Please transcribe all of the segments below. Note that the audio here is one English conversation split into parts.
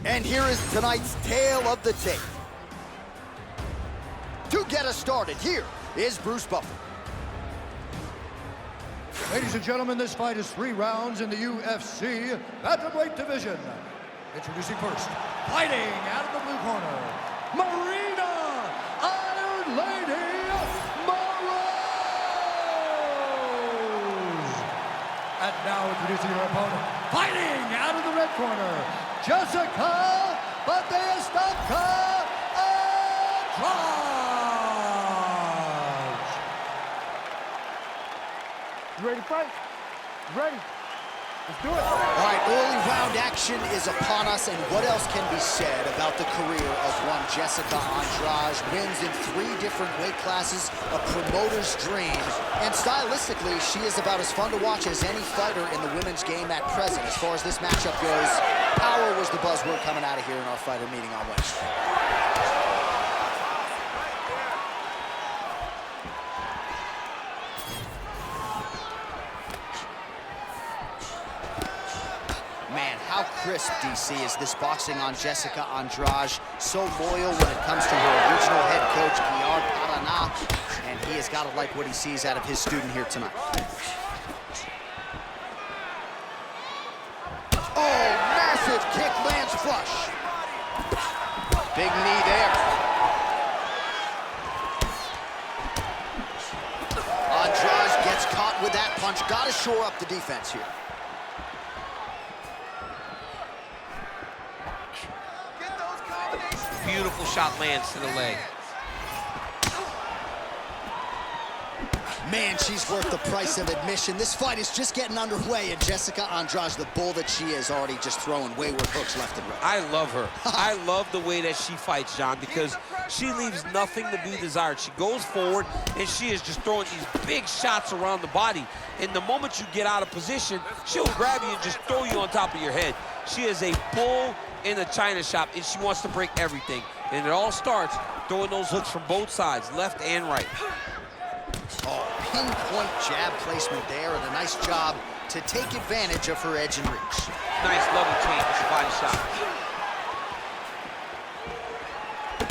And here is tonight's tale of the tape. To get us started, here is Bruce Buffer. Ladies and gentlemen, this fight is 3 rounds in the UFC bantamweight division. Introducing first, fighting out of the blue corner, Maryna, Iron Lady Moroz. And now introducing her opponent, fighting out of the red corner, Jessica Andrade. You ready to fight? You ready? Let's do it. All right, early round action is upon us, and what else can be said about the career of one Jessica Andrade? Wins in 3 different weight classes, a promoter's dream, and stylistically, she is about as fun to watch as any fighter in the women's game at present. As far as this matchup goes, power was the buzzword coming out of here in our fighter meeting on Wednesday. Man, how crisp, DC, is this boxing on Jessica Andrade. So loyal when it comes to her original head coach, Paraná, and he has got to like what he sees out of his student here tonight. Oh, massive kick lands flush. Big knee there. Andrade gets caught with that punch. Got to shore up the defense here. Beautiful shot lands to the leg. Man, she's worth the price of admission. This fight is just getting underway, and Jessica Andrade, the bull that she is, already just throwing wayward hooks left and right. I love her. I love the way that she fights, John, because she leaves nothing to be desired. She goes forward, and she is just throwing these big shots around the body. And the moment you get out of position, she'll grab you and just throw you on top of your head. She is a bull in a china shop, and she wants to break everything. And it all starts throwing those hooks from both sides, left and right. Oh, pinpoint jab placement there, and a nice job to take advantage of her edge and reach. Nice level change with the body shot.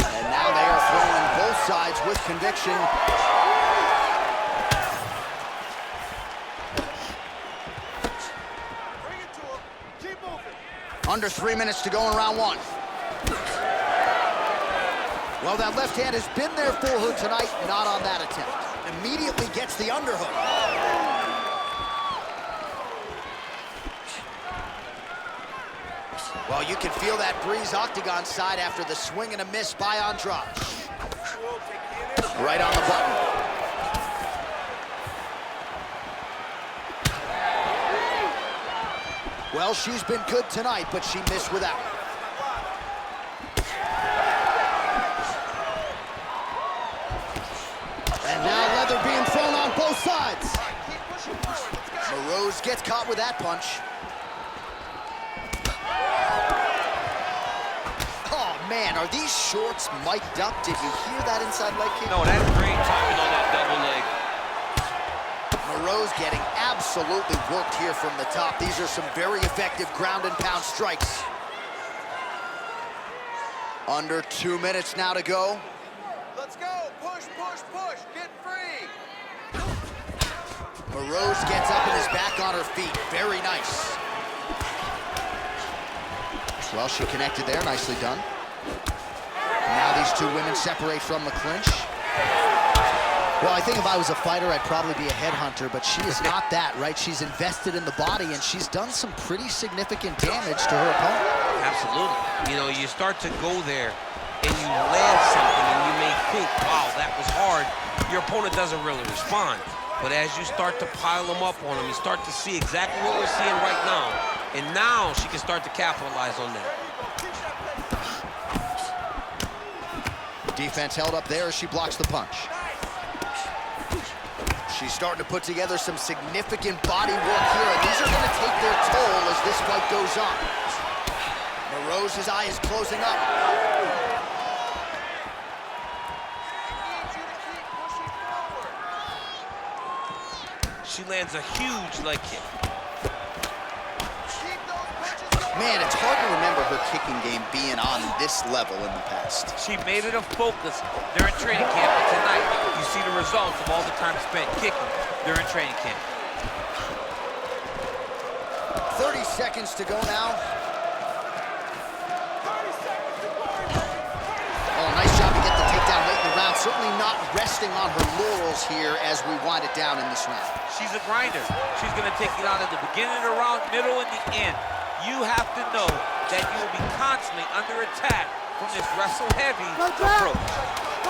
And now they are throwing both sides with conviction. Under 3 minutes to go in round 1. Well, that left hand has been there for her tonight, not on that attempt. Immediately gets the underhook. Well, you can feel that breeze octagon side after the swing and a miss by Andrade. Right on the button. Well, she's been good tonight, but she missed with that one. And now leather being thrown on both sides. Moroz gets caught with that punch. Oh, man, are these shorts mic'd up? Did you hear that inside leg kick? No, that's great timing on that double leg. Moroz getting absolutely worked here from the top. These are some very effective ground and pound strikes. Under 2 minutes now to go. Let's go, push, push, push, get free. Moroz gets up and is back on her feet. Very nice. Well, she connected there, nicely done. Now these two women separate from the clinch. Well, I think if I was a fighter, I'd probably be a headhunter, but she is not that, right? She's invested in the body, and she's done some pretty significant damage to her opponent. Absolutely. You know, you start to go there, and you land something, and you may think, wow, that was hard. Your opponent doesn't really respond. But as you start to pile them up on them, you start to see exactly what we're seeing right now. And now she can start to capitalize on that. Defense held up there as she blocks the punch. She's starting to put together some significant body work here, and these are going to take their toll as this fight goes on. Moroz's eye is closing up. She lands a huge leg kick. Man, it's hard to remember her kicking game being on this level in the past. She made it a focus during training camp, and tonight you see the results of all the time spent kicking during training camp. 30 seconds to go now. Oh, nice job to get the takedown late in the round. Certainly not resting on her laurels here as we wind it down in this round. She's a grinder. She's going to take it out at the beginning of the round, middle, and the end. You have to know that you will be constantly under attack from this wrestle-heavy approach.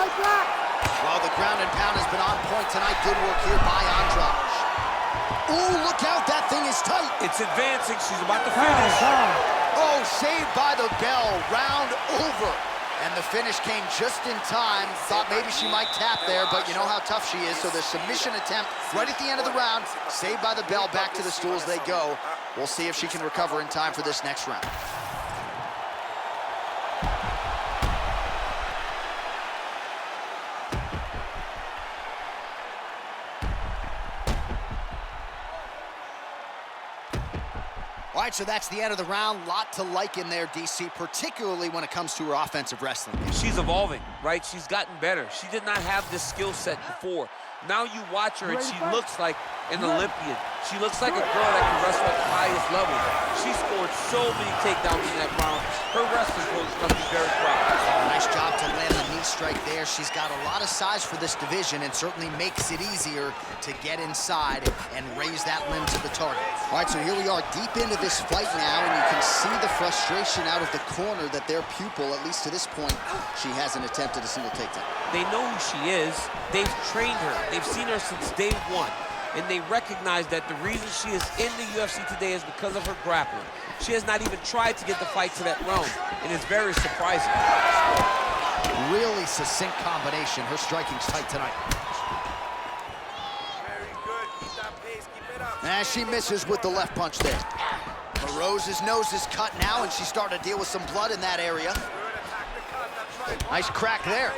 Well, the ground and pound has been on point tonight. Good work here by Andrade. Ooh, look out, that thing is tight. It's advancing. She's about to finish. Oh, saved by the bell. Round over. And the finish came just in time. Thought maybe she might tap there, but you know how tough she is. So the submission attempt right at the end of the round, saved by the bell, back to the stools they go. We'll see if she can recover in time for this next round. All right, so that's the end of the round. Lot to like in there, DC, particularly when it comes to her offensive wrestling. She's evolving, right? She's gotten better. She did not have this skill set before. Now you watch her, and she looks like an Olympian. She looks like a girl that can wrestle at the highest level. She scored so many takedowns in that round. Her wrestling coach must be very proud. Nice job to land the knee strike there. She's got a lot of size for this division and certainly makes it easier to get inside and raise that limb to the target. All right, so here we are deep into this fight now, and you can see the frustration out of the corner that their pupil, at least to this point, she hasn't attempted a single takedown. They know who she is. They've trained her. They've seen her since day one. And they recognize that the reason she is in the UFC today is because of her grappling. She has not even tried to get the fight to that round, and it's very surprising. Really succinct combination. Her striking's tight tonight. Very good. Keep that pace. Keep it up. And she misses with the left punch there. Moroz's nose is cut now, and she's starting to deal with some blood in that area. Good. Attack the cut. That's right. Nice crack there.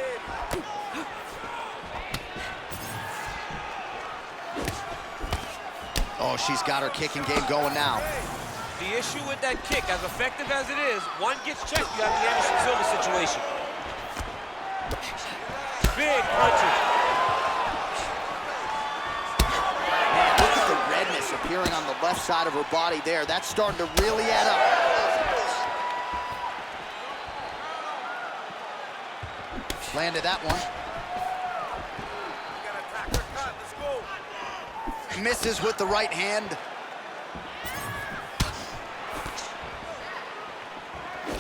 Oh, she's got her kicking game going now. The issue with that kick, as effective as it is, one gets checked, you have the Anderson Silva situation. Big punches. Man, look at the redness appearing on the left side of her body there. That's starting to really add up. Landed that one. You gotta attack her cut. Let's go. Misses with the right hand.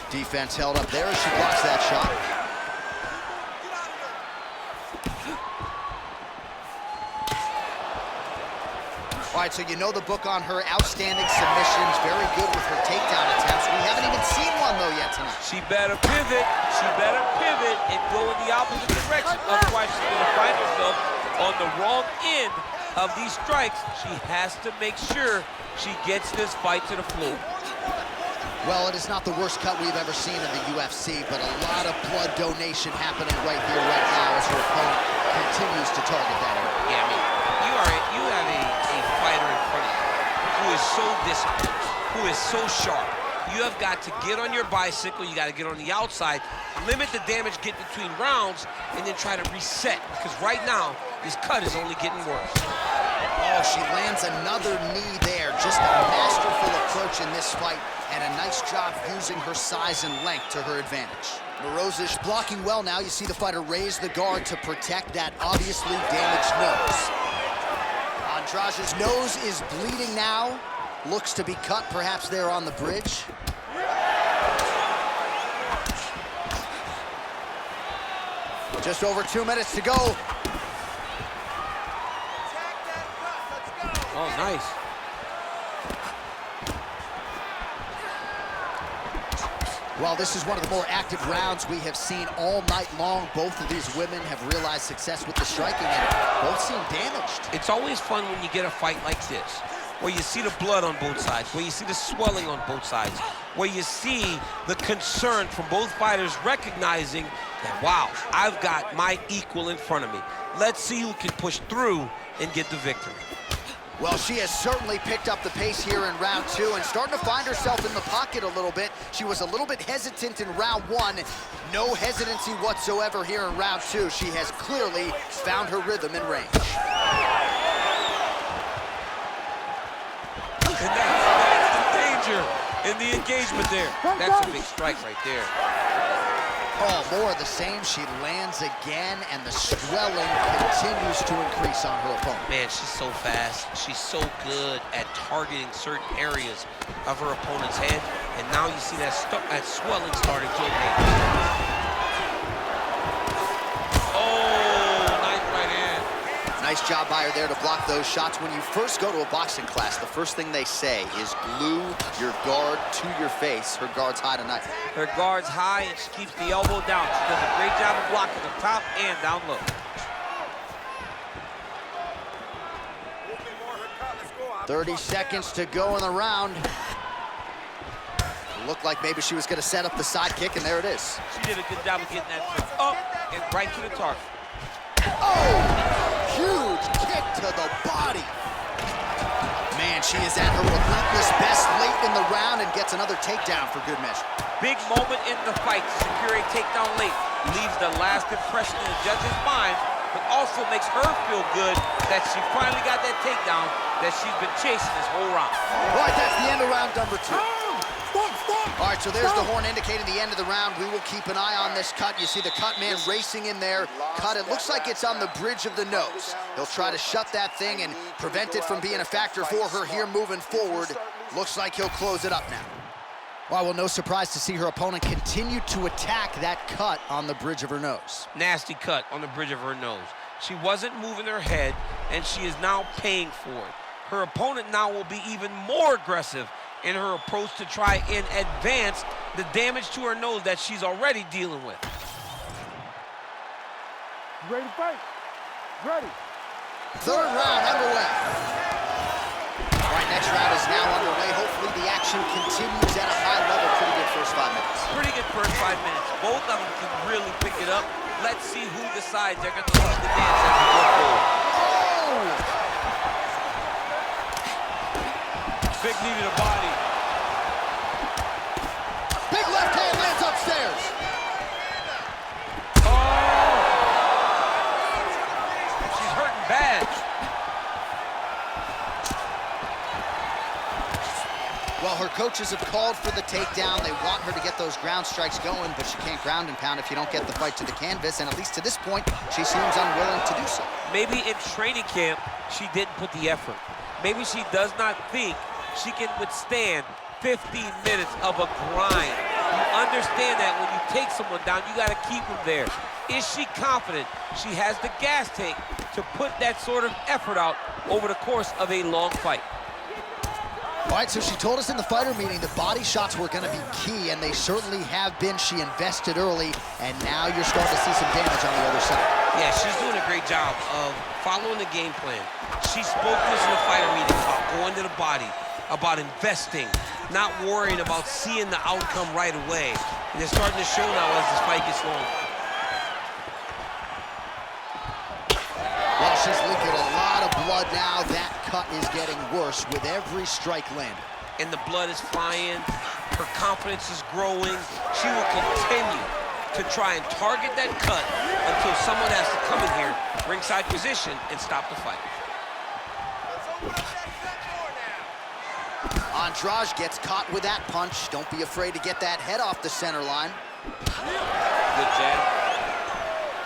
Defense held up there as she blocks that shot. All right, so you know the book on her. Outstanding submissions, very good with her takedown attempts. We haven't even seen one, though, yet tonight. She better pivot. She better pivot and go in the opposite direction. Otherwise, she's going to find herself on the wrong end of these strikes. She has to make sure she gets this fight to the floor. Well, it is not the worst cut we've ever seen in the UFC, but a lot of blood donation happening right here, right now, as her opponent continues to target that area. Yeah, I mean, you have a fighter in front of you who is so disciplined, who is so sharp. You have got to get on your bicycle, you got to get on the outside, limit the damage, get between rounds, and then try to reset, because right now, this cut is only getting worse. Oh, she lands another knee there. Just a masterful approach in this fight, and a nice job using her size and length to her advantage. Moroz is blocking well now. You see the fighter raise the guard to protect that obviously damaged nose. Andrade's nose is bleeding now. Looks to be cut, perhaps there on the bridge. Just over 2 minutes to go. Oh, nice. Well, this is one of the more active rounds we have seen all night long. Both of these women have realized success with the striking, and both seem damaged. It's always fun when you get a fight like this, where you see the blood on both sides, where you see the swelling on both sides, where you see the concern from both fighters recognizing that, wow, I've got my equal in front of me. Let's see who can push through and get the victory. Well, she has certainly picked up the pace here in round 2 and starting to find herself in the pocket a little bit. She was a little bit hesitant in round 1. No hesitancy whatsoever here in round 2. She has clearly found her rhythm and range. And that's the danger in the engagement there. That's a big strike right there. Oh, more of the same. She lands again, and the swelling continues to increase on her opponent. Man, she's so fast. She's so good at targeting certain areas of her opponent's head. And now you see that swelling starting to abate. Oh, nice right hand. Nice job by her there to block those shots. When you first go to a boxing class, the first thing they say is glue your guard to your face. Her guard's high tonight. Her guard's high, and she keeps the elbow down. She does a great job of blocking the top and down low. 30 seconds to go in the round. Looked like maybe she was going to set up the side kick, and there it is. She did a good job of getting that foot up and right to the target. Oh! Huge kick to the body. Man, she is at her relentless best late in the round and gets another takedown for good measure. Big moment in the fight to secure a takedown late. Leaves the last impression in the judge's mind, but also makes her feel good that she finally got that takedown that she's been chasing this whole round. All right, that's the end of round number 2. All right, so there's the horn indicating the end of the round. We will keep an eye on this cut. You see the cut man racing in there. Cut, it looks like it's on the bridge of the nose. He'll try to shut that thing and prevent it from being a factor for her here moving forward. Looks like he'll close it up now. Well, no surprise to see her opponent continue to attack that cut on the bridge of her nose. Nasty cut on the bridge of her nose. She wasn't moving her head, and she is now paying for it. Her opponent now will be even more aggressive in her approach to try and advance the damage to her nose that she's already dealing with. Ready to fight? Ready. Third round underway. All right, next round is now underway. Hopefully the action continues at a high level. Pretty good first 5 minutes. Pretty good first 5 minutes. Both of them can really pick it up. Let's see who decides they're going to lead the dance as we go forward. Oh! Big knee to the body. Big left hand lands upstairs. Oh! She's hurting bad. Well, her coaches have called for the takedown. They want her to get those ground strikes going, but she can't ground and pound if you don't get the fight to the canvas, and at least to this point, she seems unwilling to do so. Maybe in training camp, she didn't put the effort. Maybe she does not think she can withstand 15 minutes of a grind. You understand that when you take someone down, you got to keep them there. Is she confident she has the gas tank to put that sort of effort out over the course of a long fight? All right, so she told us in the fighter meeting the body shots were going to be key, and they certainly have been. She invested early, and now you're starting to see some damage on the other side. Yeah, she's doing a great job of following the game plan. She spoke to us in the fighter meeting about going to the body, about investing, not worrying about seeing the outcome right away. And it's starting to show now as this fight gets long. Well, she's leaking a lot of blood now. That cut is getting worse with every strike landed. And the blood is flying. Her confidence is growing. She will continue to try and target that cut until someone has to come in here, ringside position, and stop the fight. Andrade gets caught with that punch. Don't be afraid to get that head off the center line. Good jab.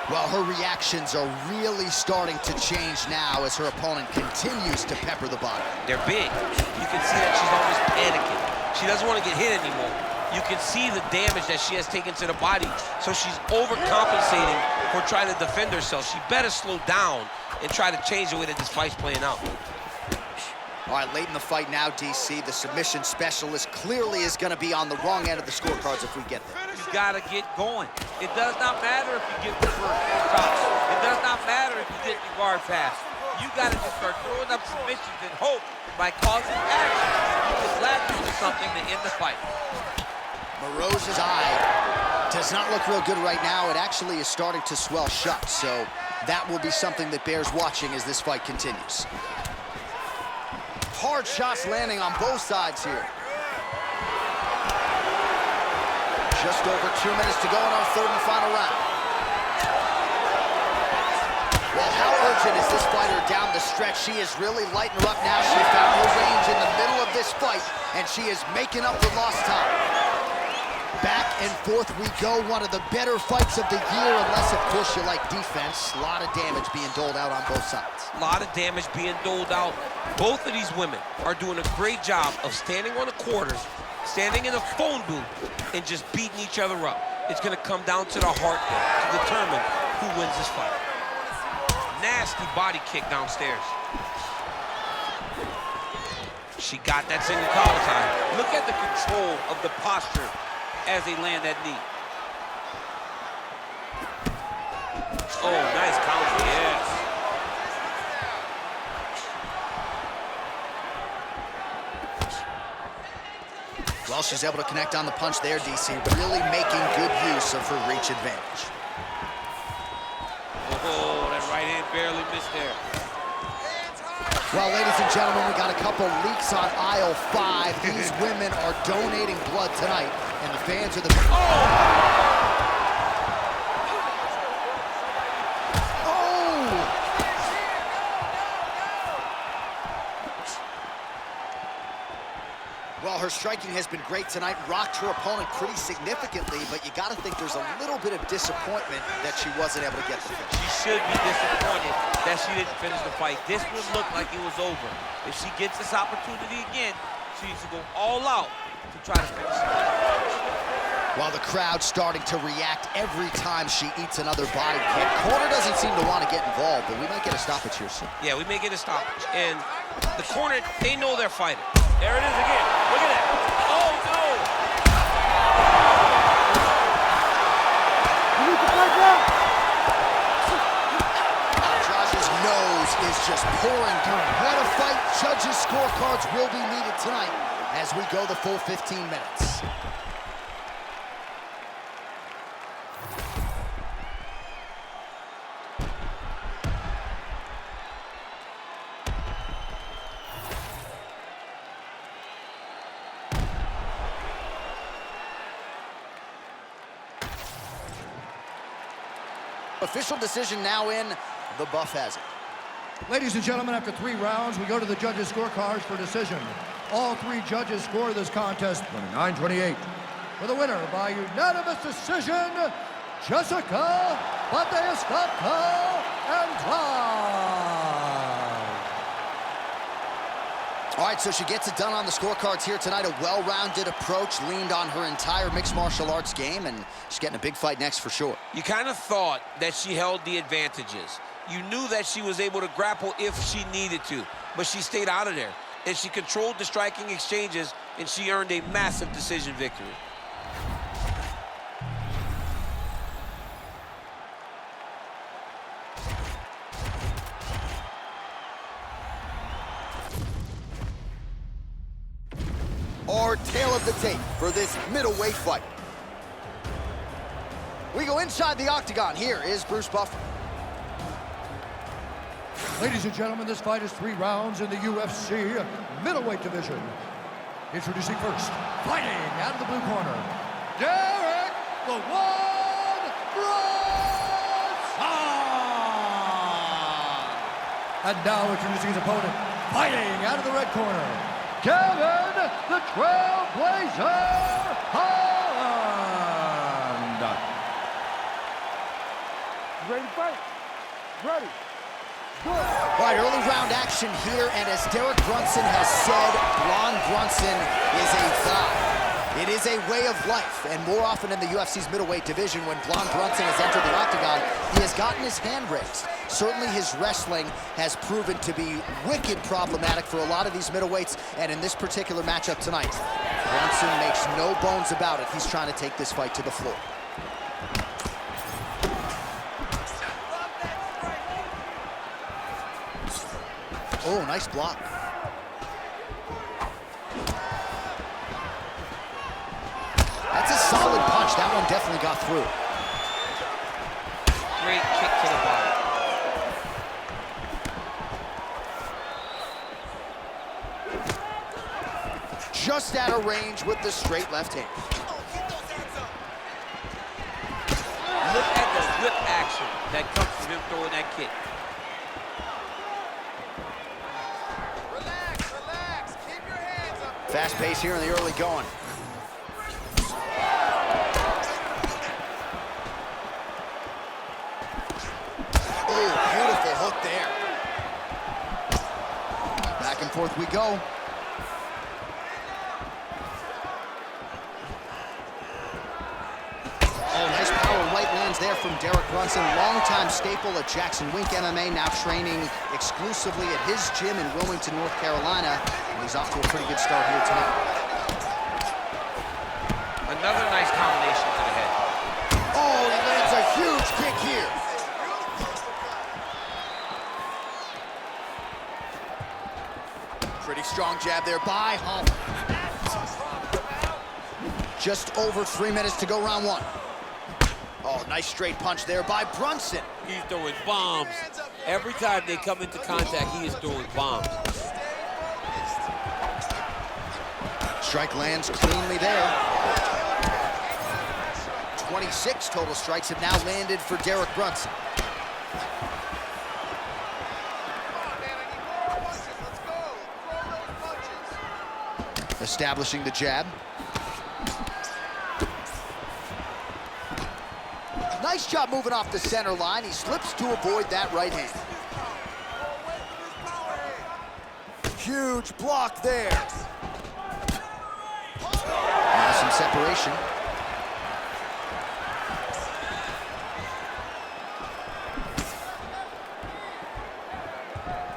Well, her reactions are really starting to change now as her opponent continues to pepper the body. They're big. You can see that she's almost panicking. She doesn't want to get hit anymore. You can see the damage that she has taken to the body, so she's overcompensating for trying to defend herself. She better slow down and try to change the way that this fight's playing out. All right, late in the fight now, DC, the submission specialist clearly is going to be on the wrong end of the scorecards if we get there. You got to get going. It does not matter if you get the first top. It does not matter if you get your guard pass. You got to just start throwing up submissions and hope by causing action you can latch into something to end the fight. Moroz's eye does not look real good right now. It actually is starting to swell shut, so that will be something that bears watching as this fight continues. hard shots landing on both sides here. Just over 2 minutes to go in our third and final round. Well, how urgent is this fighter down the stretch? She is really lighting her up now. She found her range in the middle of this fight, and she is making up for lost time. Back and forth we go. One of the better fights of the year, unless, of course, you like defense. A lot of damage being doled out on both sides. A lot of damage being doled out. Both of these women are doing a great job of standing on the quarters, standing in a phone booth, and just beating each other up. It's going to come down to the heart to determine who wins this fight. Nasty body kick downstairs. She got that single collar tie. Look at the control of the posture as they land that knee. Oh, nice counter, yes. Well, she's able to connect on the punch there, DC, really making good use of her reach advantage. Oh, that right hand barely missed there. Well, ladies and gentlemen, we got a couple leaks on aisle 5. These women are donating blood tonight, and the fans are the... Well, her striking has been great tonight, rocked her opponent pretty significantly, but you got to think there's a little bit of disappointment that she wasn't able to get the finish. She should be disappointed that she didn't finish the fight. This would look like it was over. If she gets this opportunity again, she needs to go all out to try to finish it. While the crowd's starting to react every time she eats another body kick. Corner doesn't seem to want to get involved, but we might get a stoppage here soon. Yeah, we may get a stoppage. And the corner, they know they're fighting. There it is again. Look at that. Oh, no. Andrade's nose is just pouring through. What a fight. Judges' scorecards will be needed tonight as we go the full 15 minutes. Official decision now in. The buff has it. Ladies and gentlemen, after 3 rounds, we go to the judges' scorecards for decision. All 3 judges score this contest 29-28. For the winner by unanimous decision, Jessica Andrade. All right, so she gets it done on the scorecards here tonight. A well-rounded approach, leaned on her entire mixed martial arts game, and she's getting a big fight next for sure. You kind of thought that she held the advantages. You knew that she was able to grapple if she needed to, but she stayed out of there. And she controlled the striking exchanges, and she earned a massive decision victory. Our tail of the tape for this middleweight fight. We go inside the octagon. Here is Bruce Buffer. Ladies and gentlemen, this fight is 3 rounds in the UFC middleweight division. Introducing first, fighting out of the blue corner, Derek the One Brunson! And now introducing his opponent, fighting out of the red corner, Kevin the Trailblazer Holland! Ready to fight? Ready. Good. All right, early round action here, and as Derek Brunson has said, Blonde Brunson is a vibe. It is a way of life, and more often in the UFC's middleweight division, when Blonde Brunson has entered the octagon, he has gotten his hand raised. Certainly his wrestling has proven to be wicked problematic for a lot of these middleweights, and in this particular matchup tonight, Brunson makes no bones about it. He's trying to take this fight to the floor. Oh, nice block. That's a solid punch. That one definitely got through. Great kick to the body. just out of range with the straight left hand. Look at the whip action that comes from him throwing that kick. Relax, relax. Keep your hands up. Fast pace here in the early going. Oh, beautiful hook there. Back and forth we go. Oh, nice power right lands there from Brunson. Longtime staple at Jackson Wink MMA, now training exclusively at his gym in Wilmington, North Carolina. And he's off to a pretty good start here tonight. Another nice combination to the head. Oh, he lands a huge kick here. Pretty strong jab there by Holland. Just over 3 minutes to go, round one. Oh, nice straight punch there by Brunson. He's throwing bombs. Every time they come into contact, he is throwing bombs. Strike lands cleanly there. 26 total strikes have now landed for Brunson. Establishing the jab. Nice job moving off the center line. He slips to avoid that right hand. Huge block there. Now some separation.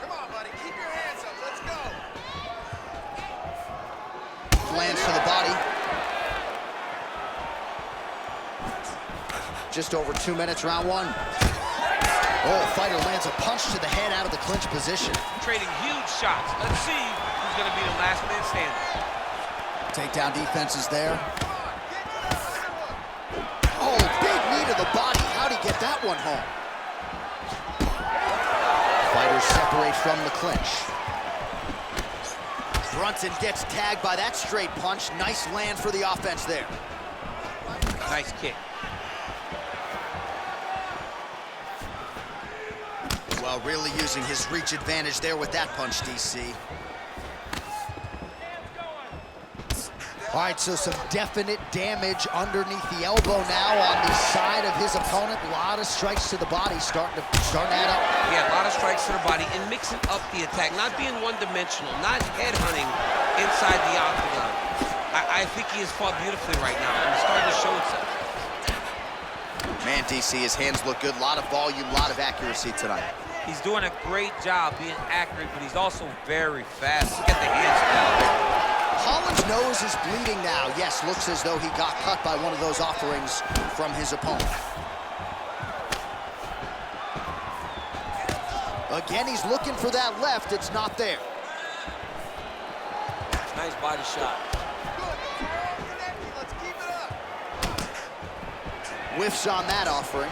Come on, buddy. Keep your hands up. Let's go. Lands to the body. Just over 2 minutes, round one. Oh, fighter lands a punch to the head out of the clinch position. Trading huge shots. Let's see who's going to be the last man standing. Takedown defense is there. Oh, big knee to the body. How'd he get that one home? Fighters separate from the clinch. Brunson gets tagged by that straight punch. Nice land for the offense there. Nice kick. Well, really using his reach advantage there with that punch, DC. All right, so some definite damage underneath the elbow now on the side of his opponent. A lot of strikes to the body starting to add up. Yeah, a lot of strikes to the body and mixing up the attack, not being one-dimensional, not headhunting inside the octagon. I think he has fought beautifully right now, and it's starting to show itself. Man, DC, his hands look good. A lot of volume, a lot of accuracy tonight. He's doing a great job being accurate, but he's also very fast. Look at the hands now. Holland's nose is bleeding now. Yes, looks as though he got cut by one of those offerings from his opponent. Again, he's looking for that left. It's not there. Nice body shot. Let's keep it up. Whiffs on that offering.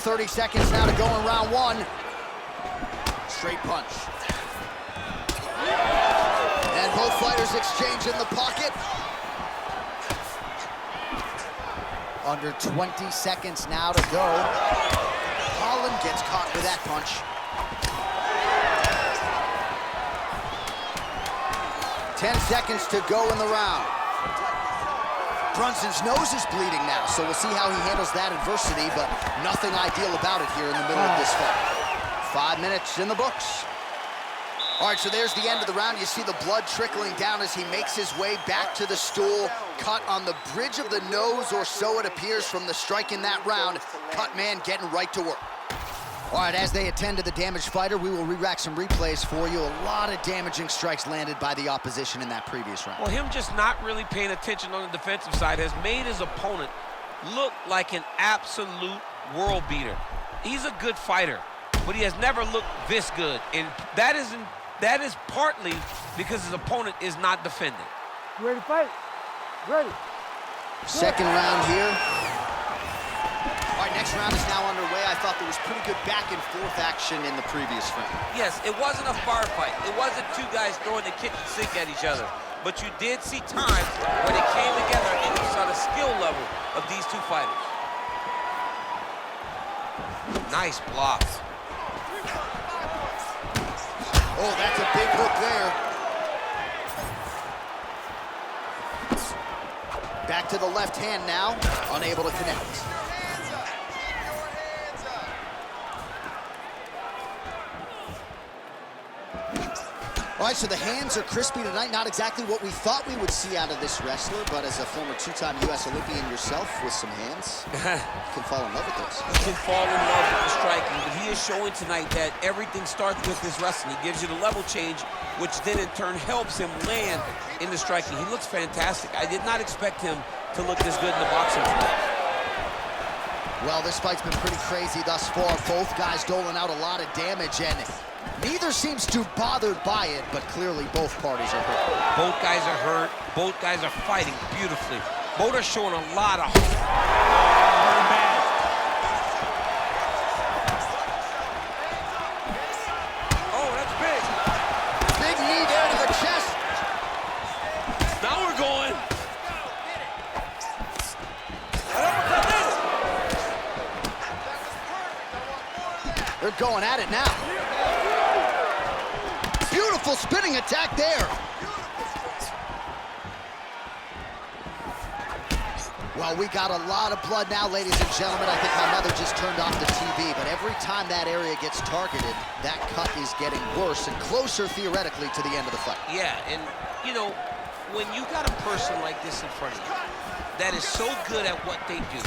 30 seconds now to go in round one. Straight punch. And both fighters exchange in the pocket. Under 20 seconds now to go. Holland gets caught with that punch. 10 seconds to go in the round. Brunson's nose is bleeding now, so we'll see how he handles that adversity, but nothing ideal about it here in the middle of this fight. 5 minutes in the books. All right, so there's the end of the round. You see the blood trickling down as he makes his way back to the stool. Cut on the bridge of the nose, or so it appears from the strike in that round. Cut man getting right to work. All right, as they attend to the damaged fighter, we will re-rack some replays for you. A lot of damaging strikes landed by the opposition in that previous round. Well, him just not really paying attention on the defensive side has made his opponent look like an absolute world beater. He's a good fighter, but he has never looked this good, and that is partly because his opponent is not defending. You ready to fight? Ready. Second round here. All right, Next round is now underway. I thought there was pretty good back and forth action in the previous round. Yes, it wasn't a bar fight. It wasn't two guys throwing the kitchen sink at each other. But you did see times when it came together and you saw the skill level of these two fighters. Nice blocks. Oh, that's a big hook there. Back to the left hand now, unable to connect. All right, so the hands are crispy tonight. Not exactly what we thought we would see out of this wrestler, but as a former two-time U.S. Olympian yourself with some hands, you can fall in love with those. He can fall in love with the striking, but he is showing tonight that everything starts with his wrestling. He gives you the level change, which then in turn helps him land in the striking. He looks fantastic. I did not expect him to look this good in the boxing tonight. Well, this fight's been pretty crazy thus far. Both guys doling out a lot of damage, and neither seems too bothered by it, but clearly both parties are hurt. Both guys are hurt. Both guys are fighting beautifully. Both are showing a lot of Oh, that's big. Big knee there to the chest. Now we're going. They're going at it now. Beautiful spinning attack there. Well, we got a lot of blood now, ladies and gentlemen. I think my mother just turned off the TV, but every time that area gets targeted, that cut is getting worse and closer, theoretically, to the end of the fight. Yeah, and, you know, when you got a person like this in front of you that is so good at what they do,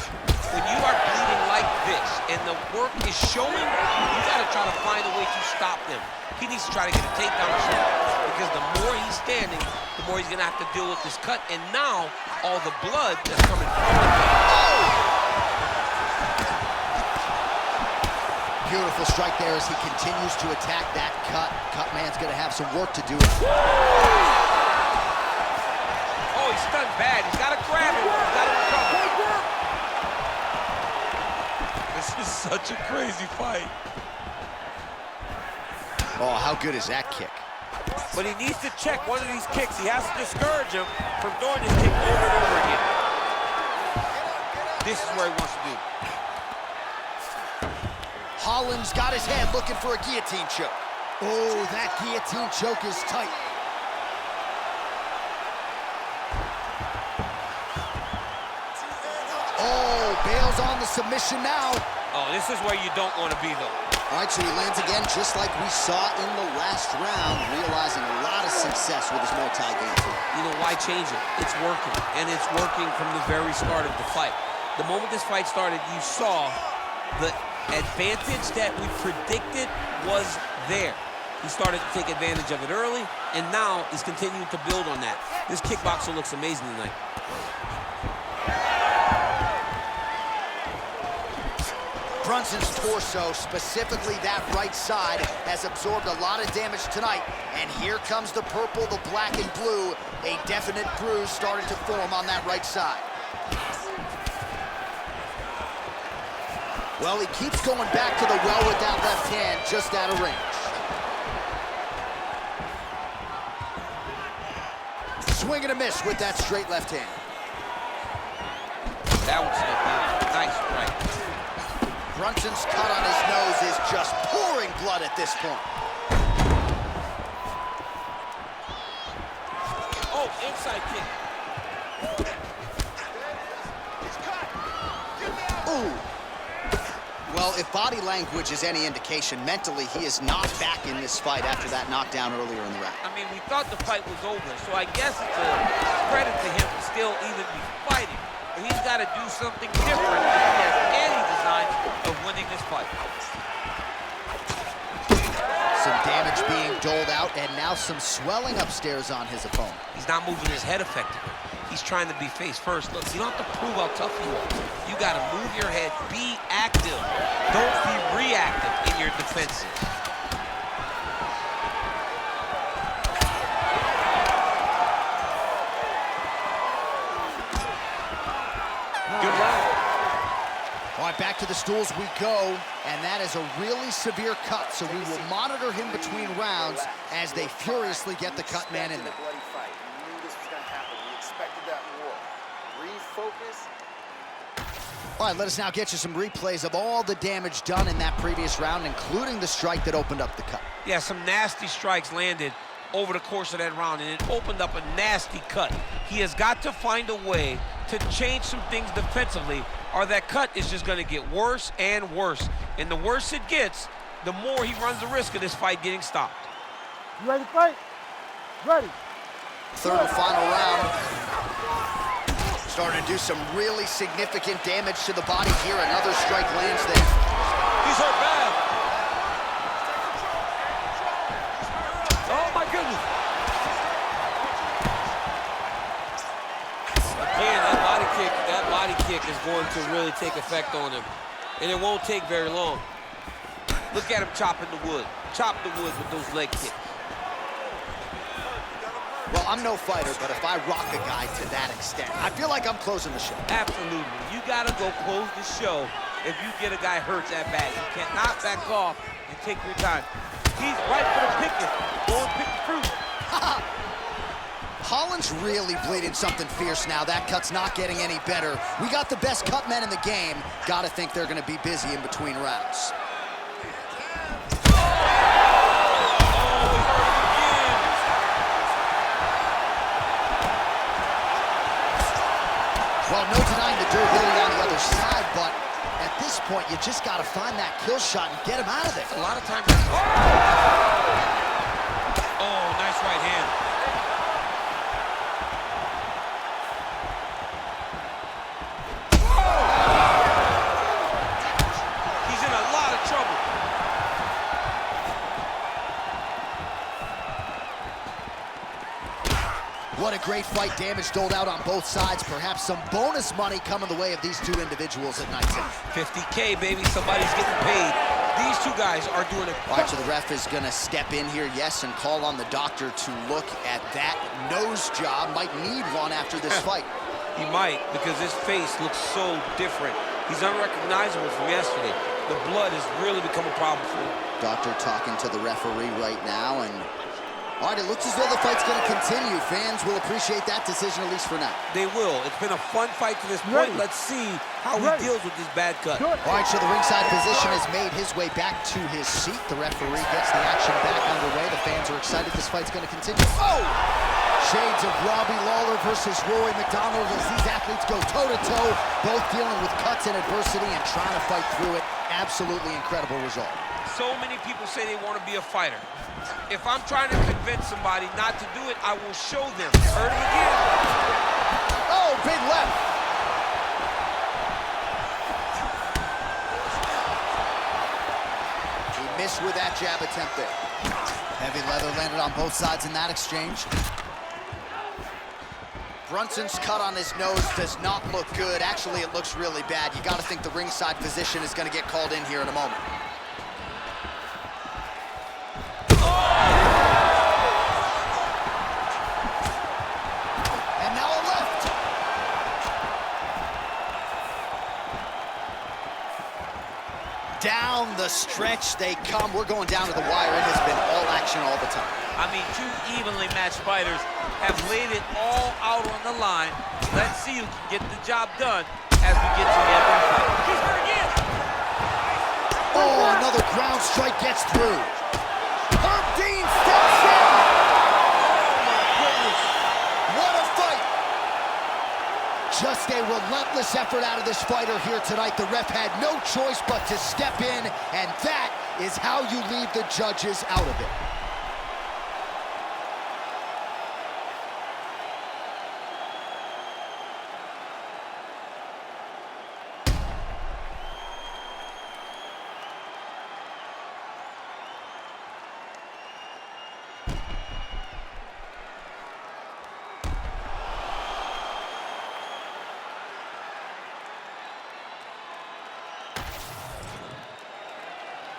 when you are bleeding like this and the work is showing, you got to try to find a way to stop them. He needs to try to get a takedown or something, because the more he's standing, the more he's going to have to deal with this cut. And now, all the blood that's coming from the cut. Oh! Beautiful strike there as he continues to attack that cut. Cut man's going to have some work to do. Oh, he's stunned bad. He's got to grab him. He's got to recover. This is such a crazy fight. Oh, how good is that kick? But he needs to check one of these kicks. He has to discourage him from throwing this kick over and over again. This is where he wants to be. Holland's got his head looking for a guillotine choke. Oh, that guillotine choke is tight. Oh, bails on the submission now. Oh, this is where you don't want to be, though. All right, so he lands again just like we saw in the last round, realizing a lot of success with his Muay Thai game. You know, why change it? It's working, and it's working from the very start of the fight. The moment this fight started, you saw the advantage that we predicted was there. He started to take advantage of it early, and now he's continuing to build on that. This kickboxer looks amazing tonight. Brunson's torso, specifically that right side, has absorbed a lot of damage tonight. And here comes the purple, the black, and blue. A definite bruise starting to form on that right side. Well, he keeps going back to the well with that left hand, just out of range. Swing and a miss with that straight left hand. That was a nice right. Brunson's cut on his nose is just pouring blood at this point. Oh, inside kick. Ooh. Well, if body language is any indication, mentally he is not back in this fight after that knockdown earlier in the round. I mean, we thought the fight was over, so I guess it's a credit to him to still even be fighting. But he's got to do something different if he has any design of winning this fight. Some damage being doled out, and now some swelling upstairs on his opponent. He's not moving his head effectively. He's trying to be face first. Look, you don't have to prove how tough you are. You got to move your head, be active. Don't be reactive in your defenses. Good round. All right, back to the stools we go, and that is a really severe cut, so we will monitor him between rounds as they furiously get the cut man in there. We knew this was going to happen. We expected that war. Refocus. All right, let us now get you some replays of all the damage done in that previous round, including the strike that opened up the cut. Yeah, some nasty strikes landed over the course of that round, and it opened up a nasty cut. He has got to find a way to change some things defensively, or that cut is just going to get worse and worse. And the worse it gets, the more he runs the risk of this fight getting stopped. You ready to fight? Ready. Third and final round. Starting to do some really significant damage to the body here. Another strike lands there. He's hurt bad. Oh my goodness. Again, that body kick is going to really take effect on him. And it won't take very long. Look at him chopping the wood. Chop the wood with those leg kicks. Well, I'm no fighter, but if I rock a guy to that extent, I feel like I'm closing the show. Absolutely. You got to go close the show if you get a guy hurt that bad. You cannot back off and take your time. He's right for the picking. Go and pick the fruit. Holland's really bleeding something fierce now. That cut's not getting any better. We got the best cut men in the game. Gotta think they're gonna be busy in between rounds. Well, no denying the durability on the other side, but at this point, you just gotta find that kill shot and get him out of there. A lot of times. Oh, nice right hand. He's in a lot of trouble. What a great fight. Damage doled out on both sides. Perhaps some bonus money coming the way of these two individuals at night. 50K, baby. Somebody's getting paid. These two guys are doing it. All right, so the ref is going to step in here, yes, and call on the doctor to look at that nose job. Might need one after this fight. He might, because his face looks so different. He's unrecognizable from yesterday. The blood has really become a problem for him. Doctor talking to the referee right now, and all right, it looks as though the fight's going to continue. Fans will appreciate that decision, at least for now. They will. It's been a fun fight to this point. Let's see how he deals with this bad cut. All right, so the ringside physician has made his way back to his seat. The referee gets the action back underway. The fans are excited. This fight's going to continue. Oh! Shades of Robbie Lawler versus Rory McDonald as these athletes go toe-to-toe, both dealing with cuts and adversity and trying to fight through it. Absolutely incredible result. So many people say they want to be a fighter. If I'm trying to convince somebody not to do it, I will show them. Heard him again. Oh, big left. He missed with that jab attempt there. Heavy leather landed on both sides in that exchange. Brunson's cut on his nose does not look good. Actually, it looks really bad. You got to think the ringside physician is going to get called in here in a moment. And now a left. Down the stretch they come. We're going down to the wire. It has been all action all the time. I mean, two evenly matched fighters have laid it all out on the line. Let's see who can get the job done as we get to the end of the fight. He's hurt again. Oh, another ground strike gets through. Herb Dean steps in. What a fight. Just a relentless effort out of this fighter here tonight. The ref had no choice but to step in, and that is how you leave the judges out of it.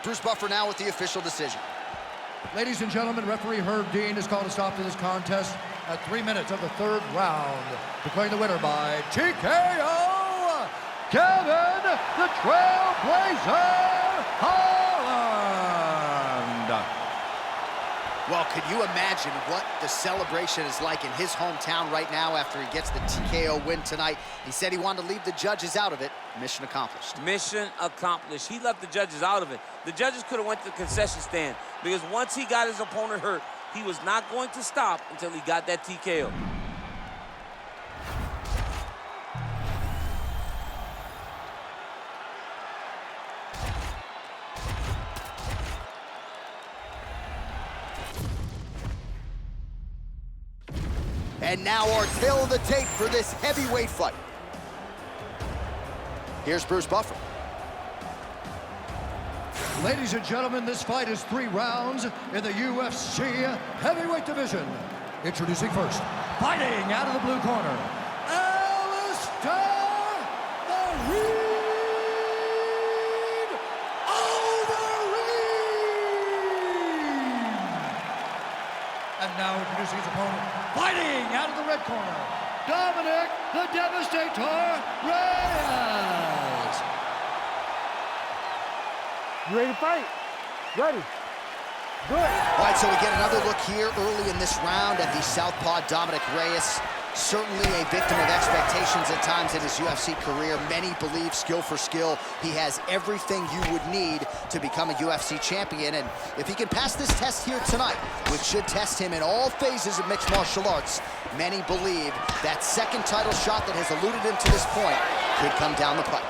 Bruce Buffer now with the official decision. Ladies and gentlemen, referee Herb Dean has called a stop to this contest at 3 minutes of the third round, declaring the winner by TKO, Kevin the Trailblazer, Holland. Well, could you imagine what the celebration is like in his hometown right now after he gets the TKO win tonight? He said he wanted to leave the judges out of it. Mission accomplished. Mission accomplished. He left the judges out of it. The judges could have went to the concession stand because once he got his opponent hurt, he was not going to stop until he got that TKO. And now our tail of the tape for this heavyweight fight. Here's Bruce Buffer. Ladies and gentlemen, this fight is 3 rounds in the UFC heavyweight division. Introducing first, fighting out of the blue corner, Alistar the Reed Overeem. And now introducing his opponent, fighting out of the red corner, Dominick the Devastator Reyes. You ready to fight? Ready. Good. All right, so we get another look here early in this round at the southpaw Dominick Reyes. Certainly a victim of expectations at times in his UFC career. Many believe skill for skill. He has everything you would need to become a UFC champion. And if he can pass this test here tonight, which should test him in all phases of mixed martial arts, many believe that second title shot that has eluded him to this point could come down the pike.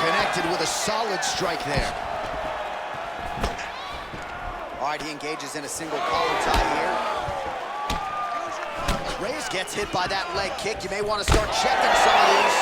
Connected with a solid strike there. All right, he engages in a single collar tie here. Reyes gets hit by that leg kick. You may want to start checking some of these.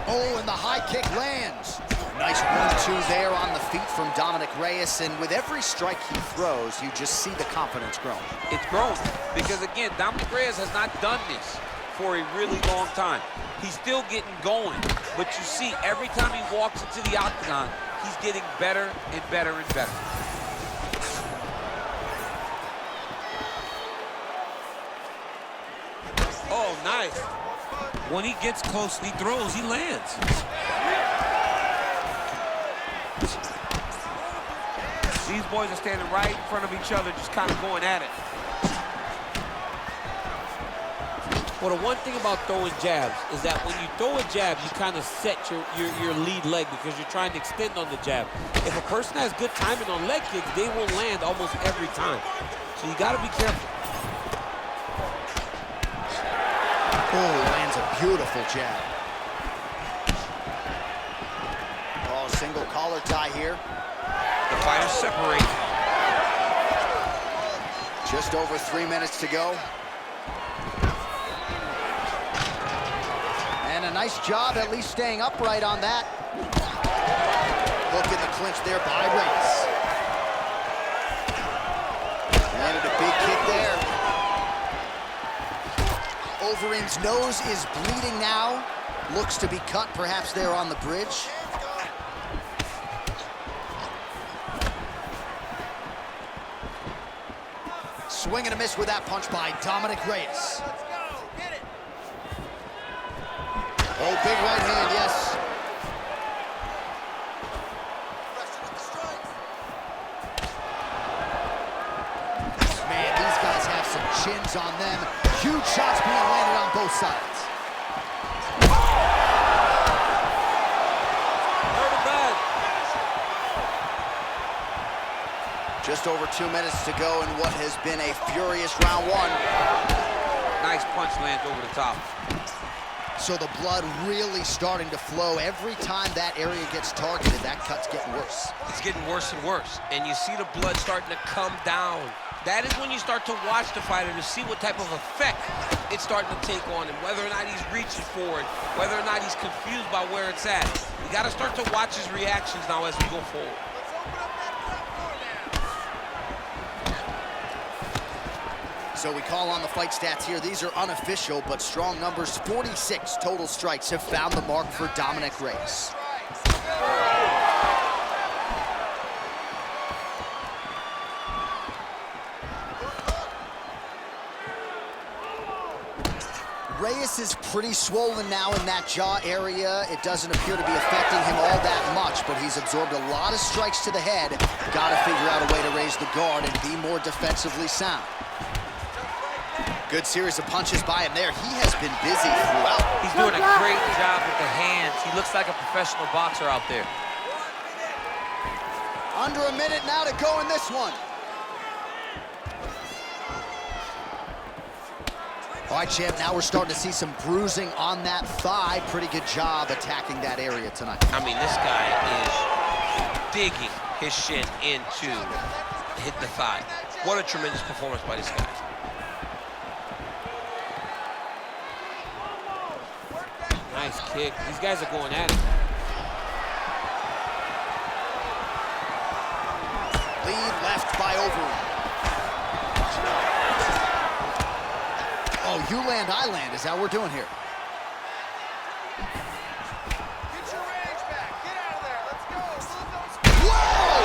Oh, and the high kick lands. Nice 1-2 there on the feet from Dominick Reyes, and with every strike he throws, you just see the confidence growing. It's grown because, again, Dominick Reyes has not done this for a really long time. He's still getting going, but you see every time he walks into the octagon, he's getting better and better and better. Oh, nice. When he gets close and he throws, he lands. These boys are standing right in front of each other, just kind of going at it. Well, the one thing about throwing jabs is that when you throw a jab, you kind of set your lead leg because you're trying to extend on the jab. If a person has good timing on leg kicks, they will land almost every time. So you got to be careful. Oh, lands a beautiful jab. Oh, single collar tie here. The fighters separate. Just over 3 minutes to go. And a nice job at least staying upright on that. Hook in the clinch there by Reyes. Landed a big kick there. Overeem's nose is bleeding now. Looks to be cut perhaps there on the bridge. Swing and a miss with that punch by Dominick Reyes. Oh, big right hand, yes. Man, these guys have some chins on them. Huge shots being landed on both sides. Just over 2 minutes to go in what has been a furious round 1. Nice punch lands over the top. So the blood really starting to flow. Every time that area gets targeted, that cut's getting worse. It's getting worse and worse. And you see the blood starting to come down. That is when you start to watch the fighter to see what type of effect it's starting to take on him, whether or not he's reaching for it, whether or not he's confused by where it's at. You got to start to watch his reactions now as we go forward. So we call on the fight stats here. These are unofficial, but strong numbers. 46 total strikes have found the mark for Dominick Reyes. Reyes is pretty swollen now in that jaw area. It doesn't appear to be affecting him all that much, but he's absorbed a lot of strikes to the head. Got to figure out a way to raise the guard and be more defensively sound. Good series of punches by him there. He has been busy throughout. He's doing a great job with the hands. He looks like a professional boxer out there. Under a minute now to go in this one. All right, champ, now we're starting to see some bruising on that thigh. Pretty good job attacking that area tonight. I mean, this guy is digging his shin into hit the thigh. What a tremendous performance by this guy. Nice kick. These guys are going at it. Lead left by Overeem. Oh, you land, I land. Is that what we're doing here? Get your range back. Get out of there. Let's go. Whoa!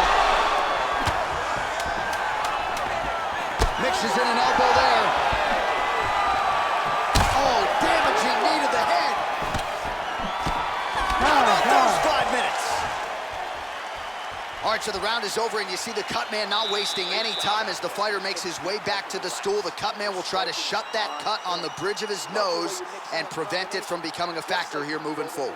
Mixes in an elbow there. Oh, damaging knee to the head. How about those 5 minutes? All right, so the round is over, and you see the cut man not wasting any time as the fighter makes his way back to the stool. The cut man will try to shut that cut on the bridge of his nose and prevent it from becoming a factor here moving forward.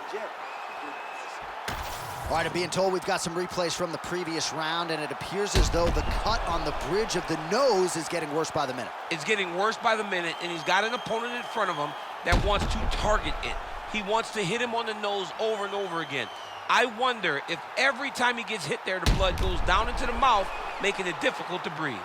All right, I'm being told we've got some replays from the previous round, and it appears as though the cut on the bridge of the nose is getting worse by the minute. It's getting worse by the minute, and he's got an opponent in front of him that wants to target it. He wants to hit him on the nose over and over again. I wonder if every time he gets hit there, the blood goes down into the mouth, making it difficult to breathe.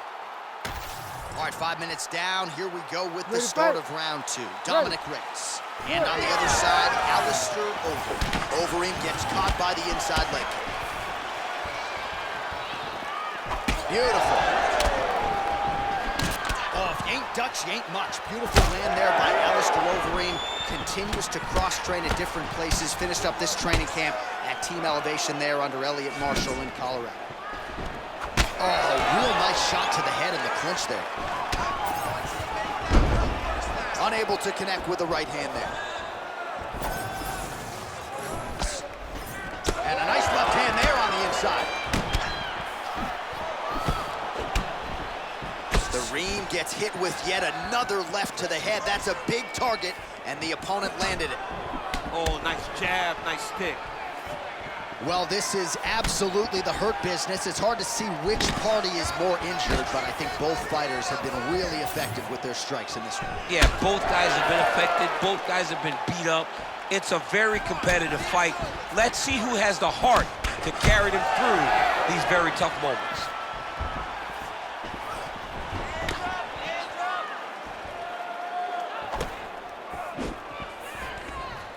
All right, 5 minutes down. Here we go with the start of round 2. Dominick Reyes. And on the other side, Alistar Overeem. Overeem gets caught by the inside leg. Beautiful. Oh, if you ain't Dutch, you ain't much. Beautiful land there by Alistar Overeem. Continues to cross-train at different places. Finished up this training camp at Team Elevation there under Elliot Marshall in Colorado. Oh, a real nice shot to the head in the clinch there. Unable to connect with the right hand there. And a nice left hand there on the inside. The Reem gets hit with yet another left to the head. That's a big target, and the opponent landed it. Oh, nice jab, nice stick. Well, this is absolutely the hurt business. It's hard to see which party is more injured, but I think both fighters have been really effective with their strikes in this one. Yeah, both guys have been affected. Both guys have been beat up. It's a very competitive fight. Let's see who has the heart to carry them through these very tough moments.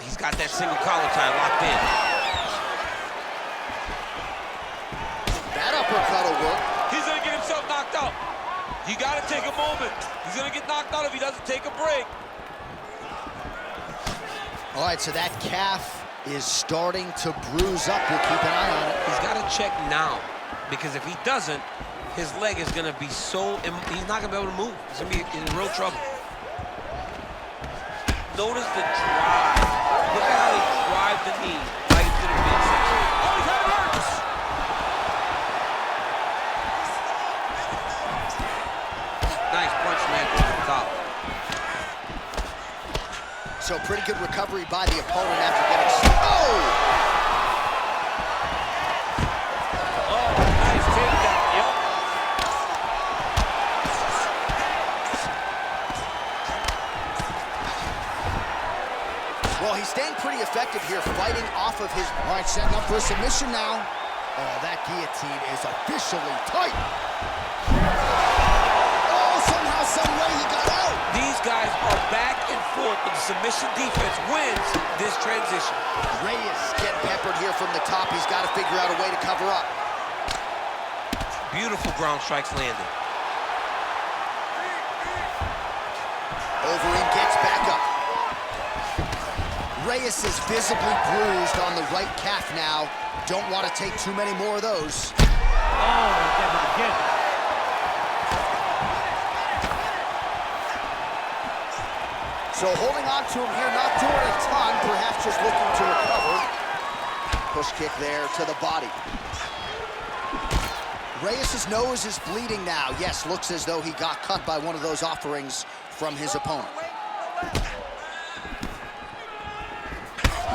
He's got that single collar tie locked in. That uppercut will work. He's gonna get himself knocked out. You gotta take a moment. He's gonna get knocked out if he doesn't take a break. All right, so that calf is starting to bruise up. We'll keep an eye on it. He's gotta check now, because if he doesn't, his leg is gonna be so, he's not gonna be able to move. He's gonna be in real trouble. Notice the drive. Look at how they drive the knee right into the midsection. Oh, that hurts! Nice punch, man, from the top. So pretty good recovery by the opponent after getting... Oh! Oh, nice takedown, yep. Well, he's staying pretty effective here, fighting off of his... All right, setting up for a submission now. Oh, that guillotine is officially tight. Oh, somehow, some way he got out. These guys are back and forth, but the submission defense wins this transition. Reyes getting peppered here from the top. He's got to figure out a way to cover up. Beautiful ground strikes landed. Overeem gets back up. Reyes is visibly bruised on the right calf now. Don't want to take too many more of those. Oh, again. So holding on to him here, not doing a ton, perhaps just looking to recover. Push kick there to the body. Reyes' nose is bleeding now. Yes, looks as though he got cut by one of those offerings from his opponent.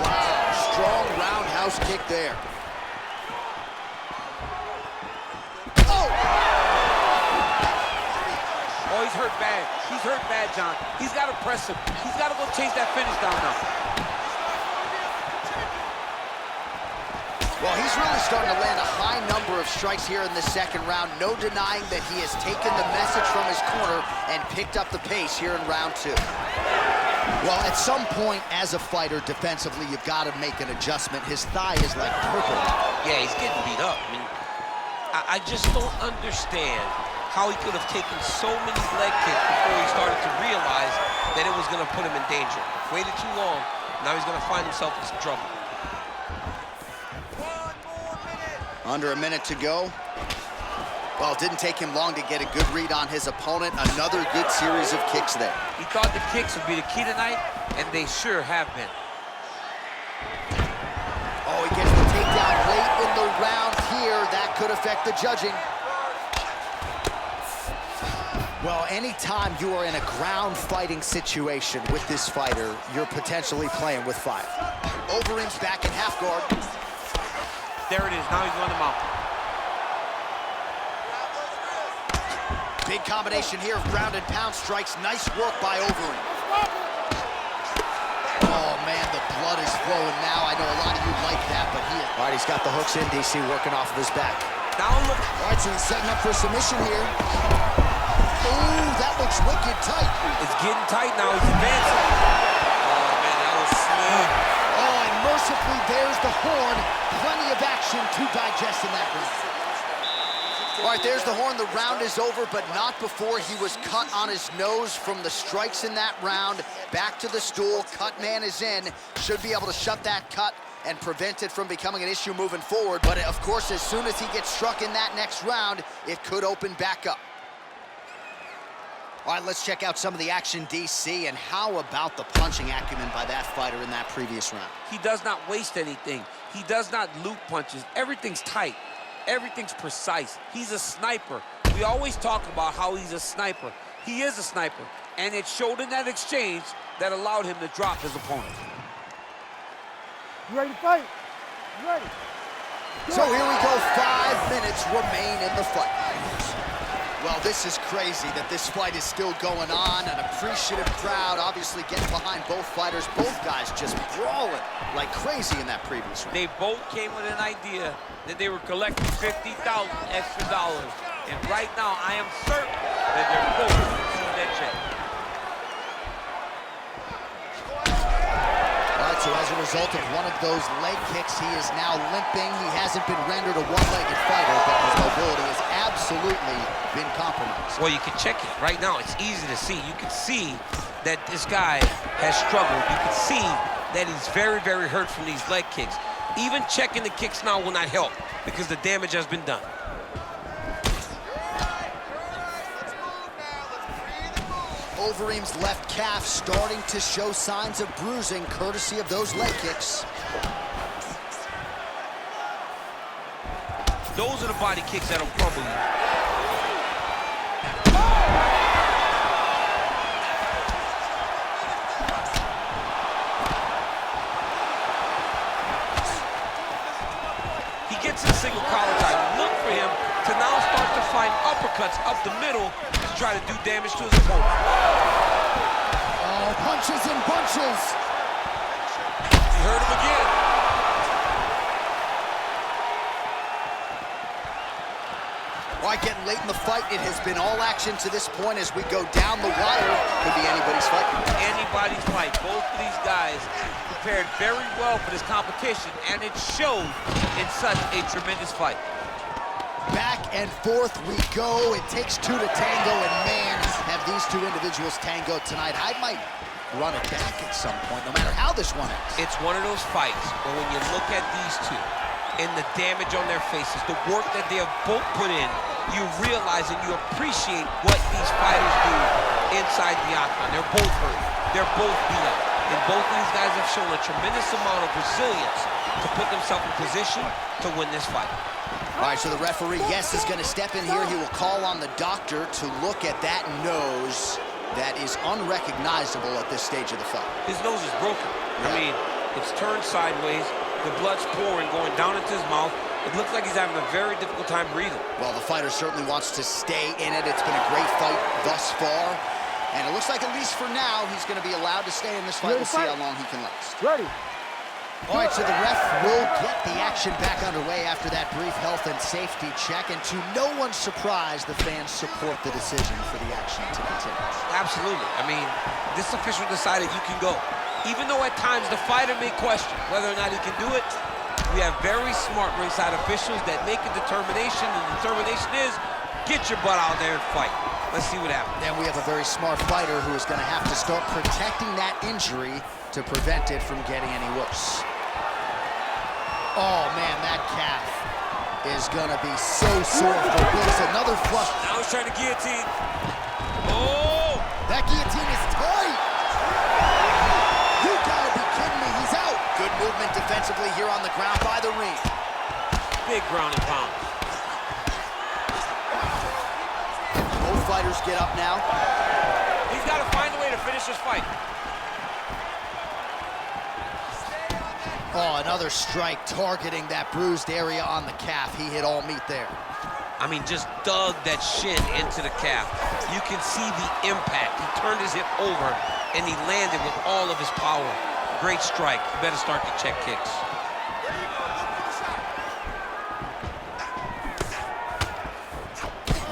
Wow, strong roundhouse kick there. Oh, he's hurt bad. He's hurt bad, John. He's got to press him. He's got to go chase that finish down now. Well, he's really starting to land a high number of strikes here in the second round. No denying that he has taken the message from his corner and picked up the pace here in round 2. Well, at some point as a fighter, defensively, you've got to make an adjustment. His thigh is like purple. Yeah, he's getting beat up. I mean, I just don't understand how he could have taken so many leg kicks before he started to realize that it was going to put him in danger. Waited too long, now he's going to find himself in some trouble. Under a minute to go. Well, it didn't take him long to get a good read on his opponent. Another good series of kicks there. He thought the kicks would be the key tonight, and they sure have been. Oh, he gets the takedown late in the round here. That could affect the judging. Well, anytime you are in a ground fighting situation with this fighter, you're potentially playing with fire. Overeem's back in half guard. There it is, now he's on the mount. Big combination here of ground and pound strikes. Nice work by Overeem. Oh man, the blood is flowing now. I know a lot of you like that, but all right, he's got the hooks in, DC, working off of his back. Now look. All right, so he's setting up for submission here. Ooh, that looks wicked tight. It's getting tight now, he's advancing. Oh man, that was smooth. Oh, and mercifully, there's the horn. Plenty of action to digest in that round. All right, there's the horn. The round is over, but not before he was cut on his nose from the strikes in that round. Back to the stool. Cut man is in. Should be able to shut that cut and prevent it from becoming an issue moving forward. But of course, as soon as he gets struck in that next round, it could open back up. All right, let's check out some of the action, DC, and how about the punching acumen by that fighter in that previous round? He does not waste anything. He does not loop punches. Everything's tight. Everything's precise. He's a sniper. We always talk about how he's a sniper. He is a sniper, and it showed in that exchange that allowed him to drop his opponent. You ready to fight? You ready? So here we go, 5 minutes remain in the fight. Well, this is crazy that this fight is still going on. An appreciative crowd obviously getting behind both fighters. Both guys just brawling like crazy in that previous round. They both came with an idea that they were collecting $50,000 extra dollars. And right now, I am certain that they're both receiving that check. All right, so as a result of one of those leg kicks, he is now limping. He hasn't been rendered a one-legged fighter, but his mobility has absolutely been compromised. Well, you can check it right now. It's easy to see. You can see that this guy has struggled. You can see that he's very, very hurt from these leg kicks. Even checking the kicks now will not help because the damage has been done. Overeem's left calf starting to show signs of bruising courtesy of those leg kicks. Those are the body kicks that'll crumble you. He gets in single collar tie. Look for him to now start to find uppercuts up the middle to try to do damage to his opponent. Oh, punches and bunches. He hurt him again. All right, getting late in the fight. It has been all action to this point as we go down the wire. Could be anybody's fight. Anybody's fight. Both of these guys prepared very well for this competition, and it showed in such a tremendous fight. Back and forth we go. It takes two to tango, and man, have these two individuals tangoed tonight. I might run it back at some point, no matter how this one ends. It's one of those fights where when you look at these two and the damage on their faces, the work that they have both put in, you realize and you appreciate what these fighters do inside the octagon. They're both hurt. They're both beat up. And both of these guys have shown a tremendous amount of resilience to put themselves in position to win this fight. All right, so the referee, yes, is going to step in here. He will call on the doctor to look at that nose that is unrecognizable at this stage of the fight. His nose is broken. I mean, it's turned sideways. The blood's pouring, going down into his mouth. It looks like he's having a very difficult time breathing. Well, the fighter certainly wants to stay in it. It's been a great fight thus far. And it looks like, at least for now, he's going to be allowed to stay in this fight. We'll see how long he can last. Ready. All right, so the ref will get the action back underway after that brief health and safety check. And to no one's surprise, the fans support the decision for the action to continue. Absolutely. I mean, this official decided you can go. Even though at times the fighter may question whether or not he can do it, we have very smart ringside officials that make a determination. The determination is, get your butt out there and fight. Let's see what happens. Then we have a very smart fighter who is going to have to start protecting that injury to prevent it from getting any worse. Oh, man, that calf is going to be so sore for Bills. Another flush. Now he's trying to guillotine. Oh! That guillotine is tight. You gotta be kidding me. He's out. Good movement defensively here on the ground by the ring. Big ground and pound. Both fighters get up now. He's got to find a way to finish this fight. Oh, another strike targeting that bruised area on the calf. He hit all meat there. I mean, just dug that shin into the calf. You can see the impact. He turned his hip over, and he landed with all of his power. Great strike. You better start to check kicks.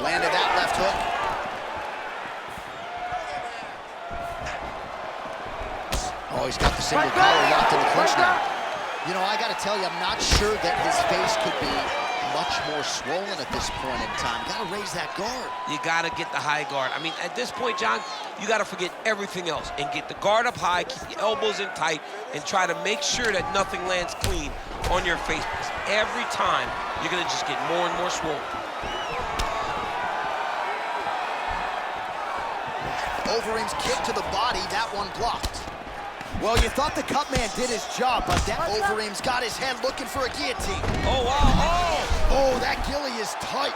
Landed that left hook. Oh, he's got the single collar locked in the clinch now. You know, I got to tell you, I'm not sure that his face could be much more swollen at this point in time. Got to raise that guard. You got to get the high guard. I mean, at this point, John, you got to forget everything else and get the guard up high, keep your elbows in tight, and try to make sure that nothing lands clean on your face. Because every time, you're going to just get more and more swollen. Overeem's kick to the body, that one blocked. Well, you thought the cut man did his job, but that Overeem's got his head looking for a guillotine. Oh, wow, oh! Oh, that gilly is tight.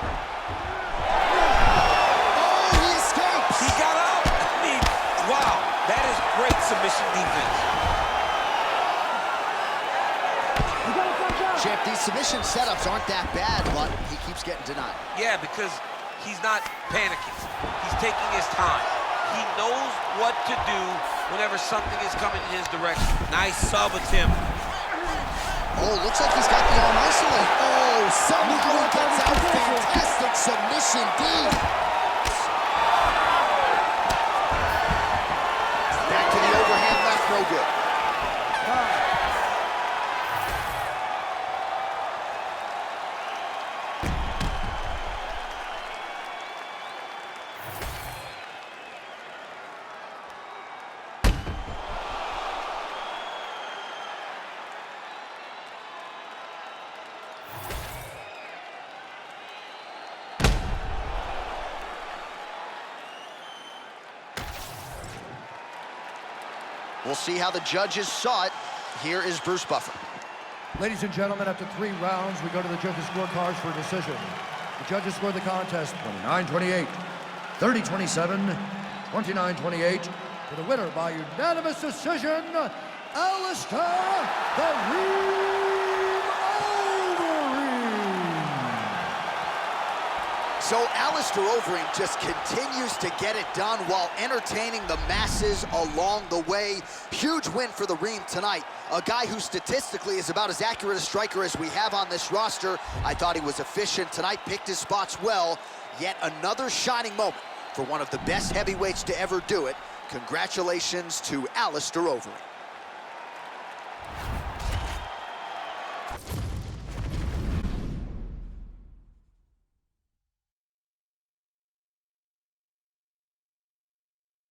Oh, he escapes. He got out. I mean, wow, that is great submission defense. Champ, these submission setups aren't that bad, but he keeps getting denied. Yeah, because he's not panicking. He's taking his time. He knows what to do whenever something is coming in his direction. Nice sub attempt. Oh, looks like he's got the arm isolated. Oh, somehow he gets out. Fantastic submission, D. Back to the overhand left, no good. We'll see how the judges saw it. Here is Bruce Buffer. Ladies and gentlemen, after 3 rounds, we go to the judges' scorecards for a decision. The judges scored the contest 29-28, 30-27, 29-28. For the winner by unanimous decision, Alistar, the So Alistar Overeem just continues to get it done while entertaining the masses along the way. Huge win for the Reem tonight. A guy who statistically is about as accurate a striker as we have on this roster. I thought he was efficient tonight, picked his spots well. Yet another shining moment for one of the best heavyweights to ever do it. Congratulations to Alistar Overeem.